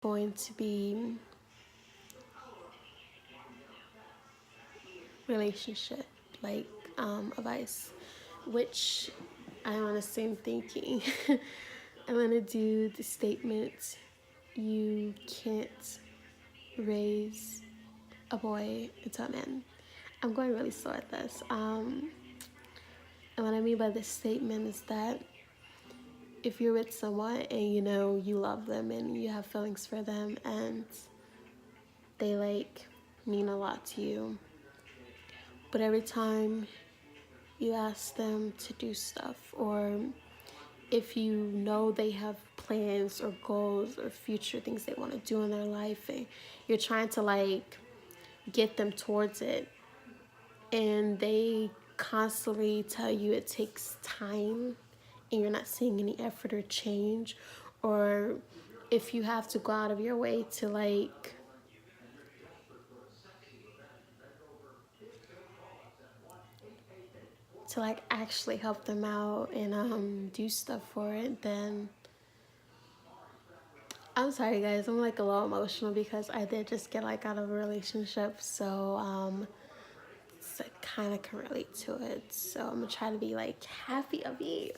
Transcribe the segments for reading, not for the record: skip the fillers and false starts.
going to be relationship like advice, which I'm on the same thinking. I'm gonna do the statement: you can't raise a boy into a man. I'm going really slow at this. And what I mean by this statement is that if you're with someone and you know you love them and you have feelings for them and they like mean a lot to you, but every time you ask them to do stuff, or if you know they have plans or goals or future things they want to do in their life and you're trying to like get them towards it, and they constantly tell you it takes time and you're not seeing any effort or change, or if you have to go out of your way to like actually help them out and do stuff for it, then I'm sorry guys, I'm like a little emotional because I did just get like out of a relationship, so I kind of can relate to it. So I'm gonna try to be like happy of it.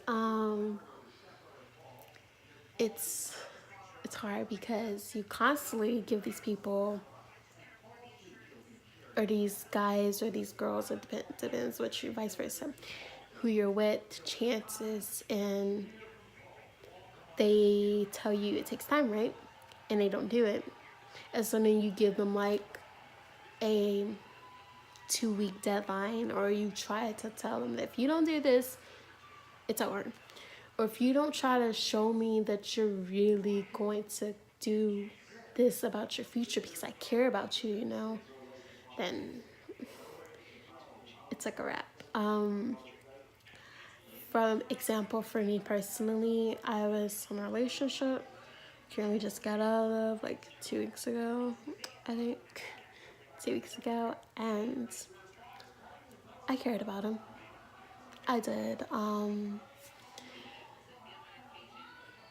It's hard because you constantly give these people or these guys or these girls, it depends what you, vice versa, who you're with, chances, and they tell you it takes time, right? And they don't do it. And so then you give them like a 2-week deadline, or you try to tell them that if you don't do this, it's over. Or if you don't try to show me that you're really going to do this about your future because I care about you, you know, then it's like a wrap. From example, for me personally, I was in a relationship, currently just got out of like 2 weeks ago, I think, 2 weeks ago, and I cared about him. I did.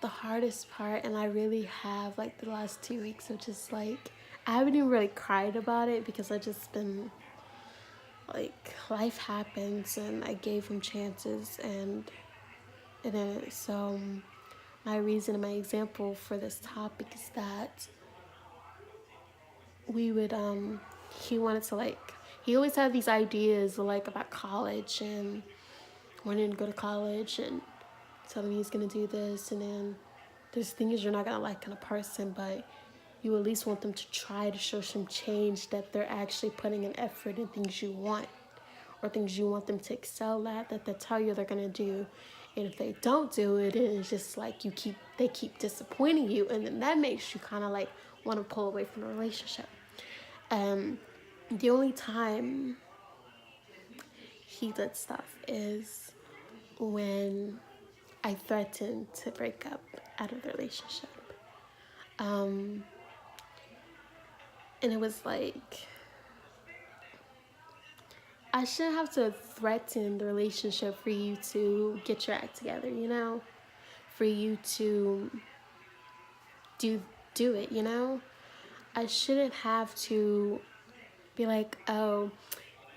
The hardest part, and I really have like the last 2 weeks of just like, I haven't even really cried about it because I just been like, life happens and I gave him chances and then so my reason and my example for this topic is that we would he wanted to like, he always had these ideas like about college and wanting to go to college and telling me he's gonna do this, and then there's things you're not gonna like in a person, but you at least want them to try to show some change, that they're actually putting an effort in things you want or things you want them to excel at, that they tell you they're gonna do. And if they don't do it, it's just like they keep disappointing you, and then that makes you kind of like want to pull away from the relationship. The only time he did stuff is when I threatened to break up out of the relationship. And it was like, I shouldn't have to threaten the relationship for you to get your act together, you know? For you to do it, you know? I shouldn't have to be like, oh,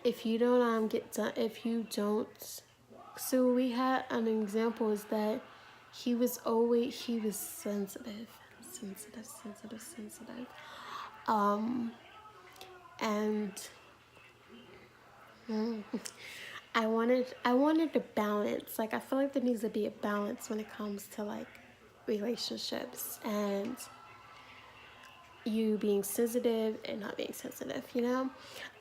if you don't get done, if you don't. So we had an example is that he was sensitive, sensitive. And I wanted a balance. Like, I feel like there needs to be a balance when it comes to like relationships and you being sensitive and not being sensitive, you know?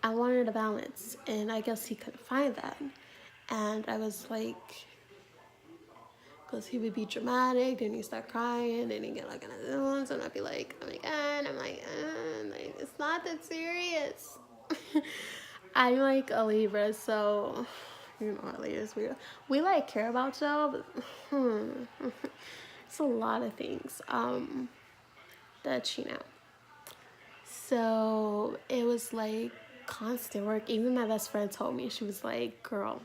I wanted a balance, and I guess he couldn't find that. And I was like, because he would be dramatic, then he'd start crying, then he'd get like in his feelings, and I'd be like, oh my god, I'm like, it's not that serious. I'm like a Libra, so you know how Libras we like care about y'all, but it's a lot of things that you know. So it was like constant work. Even my best friend told me, she was like, girl,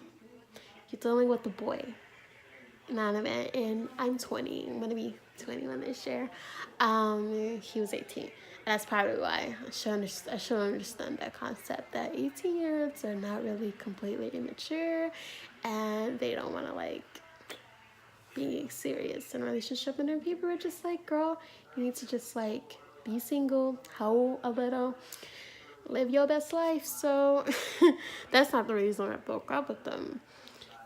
you're dealing with a boy, not a man. And I'm 20. I'm going to be 21 this year. He was 18. That's probably why I should understand that concept that 18-year-olds are not really completely immature, and they don't want to like be serious in a relationship. And then people are just like, girl, you need to just like be single, hoe a little, live your best life. So that's not the reason I broke up with them.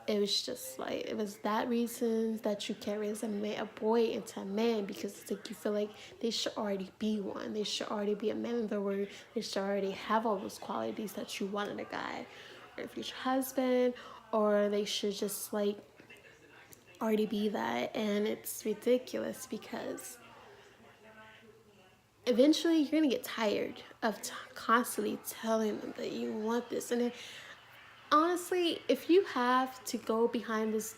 It was just like, it was that reason that you can't raise a boy into a man, because it's like you feel like they should already be one. They should already be a man in the word. They should already have all those qualities that you want in a guy or a future husband, or they should just like already be that. And it's ridiculous because eventually you're gonna get tired of constantly telling them that you want this. And then, honestly, if you have to go behind this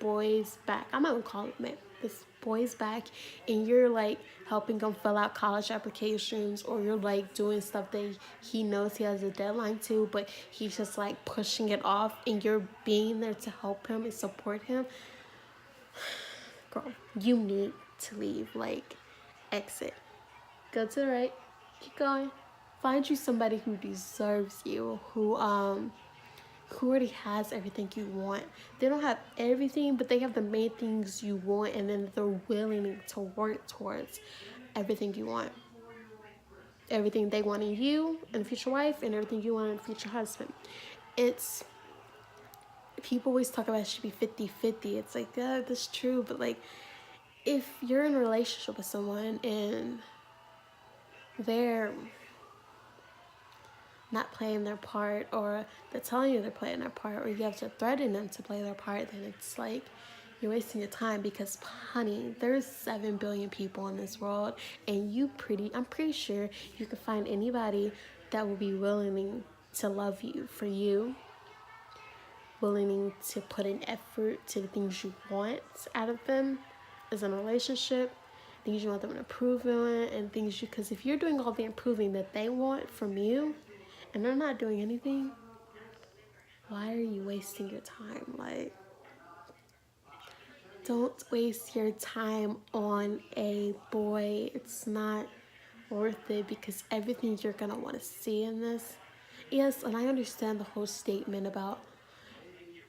boy's back, I'm not gonna call it man, this boy's back, and you're like helping him fill out college applications, or you're like doing stuff that he knows he has a deadline to, but he's just like pushing it off, and you're being there to help him and support him, girl, you need to leave. Like, exit. Go to the right. Keep going. Find you somebody who deserves you, who already has everything you want. They don't have everything, but they have the main things you want, and then they're willing to work towards everything you want. Everything they want in you and a future wife, and everything you want in a future husband. It's, people always talk about it should be 50-50. It's like, yeah, that's true, but like, if you're in a relationship with someone and they're not playing their part, or they're telling you they're playing their part, or you have to threaten them to play their part, then it's like you're wasting your time. Because, honey, there's 7 billion people in this world, and I'm pretty sure you can find anybody that will be willing to love you for you, willing to put in effort to the things you want out of them as in a relationship, things you want them to improve on, and things you, because if you're doing all the improving that they want from you and they're not doing anything, why are you wasting your time? Like, don't waste your time on a boy. It's not worth it, because everything you're gonna want to see in this, yes, and I understand the whole statement about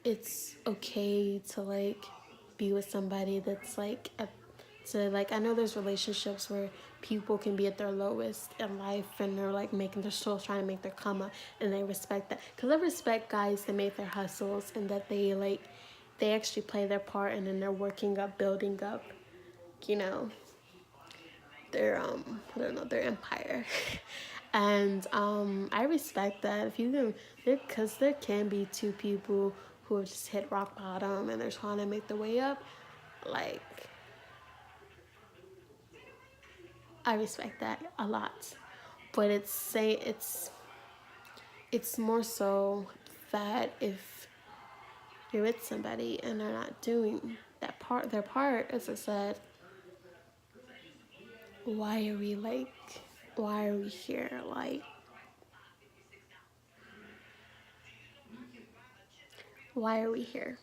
it's okay to like be with somebody that's like I know there's relationships where people can be at their lowest in life, and they're like they're still trying to make their come up, and they respect that, because I respect guys that make their hustles, and that they actually play their part, and then they're working up, building up, you know, their I don't know, their empire. And I respect that. If you can, because there can be two people who have just hit rock bottom and they're trying to make their way up. Like, I respect that a lot. But it's more so that if you're with somebody and they're not doing their part, as I said, why are we here? Like, why are we here?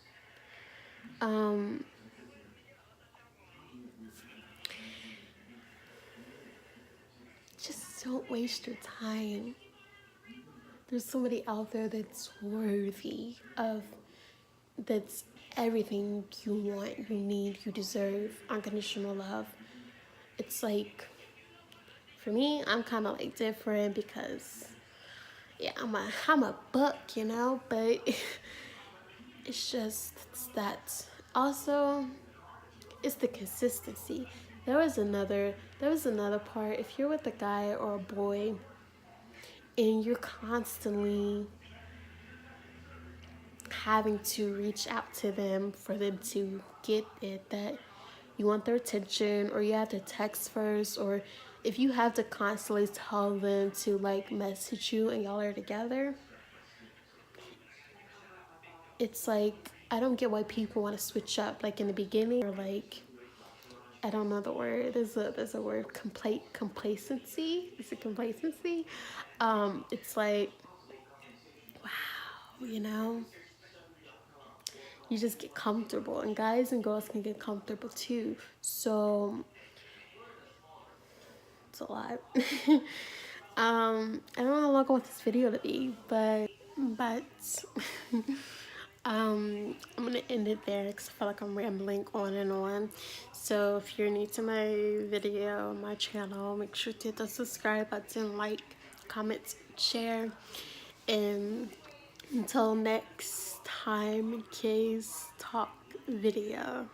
Just don't waste your time. There's somebody out there that's worthy of, that's everything you want, you need, you deserve, unconditional love. It's like, for me, I'm kind of like different, because yeah, I'm a buck, you know, but it's that. Also, it's the consistency. There was another part. If you're with a guy or a boy and you're constantly having to reach out to them for them to get it, that you want their attention, or you have to text first, or if you have to constantly tell them to like message you and y'all are together, it's like, I don't get why people want to switch up like in the beginning, or like, I don't know the word. There's a word, complacency. Is it complacency? It's like, wow, you just get comfortable, and guys and girls can get comfortable too. So it's a lot. I don't know how long I want this video to be, but I'm gonna end it there because I feel like I'm rambling on and on. So if you're new to my video, my channel, make sure to hit the subscribe button, like, comment, share, and until next time, Kay's Talk video.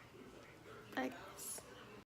Bye.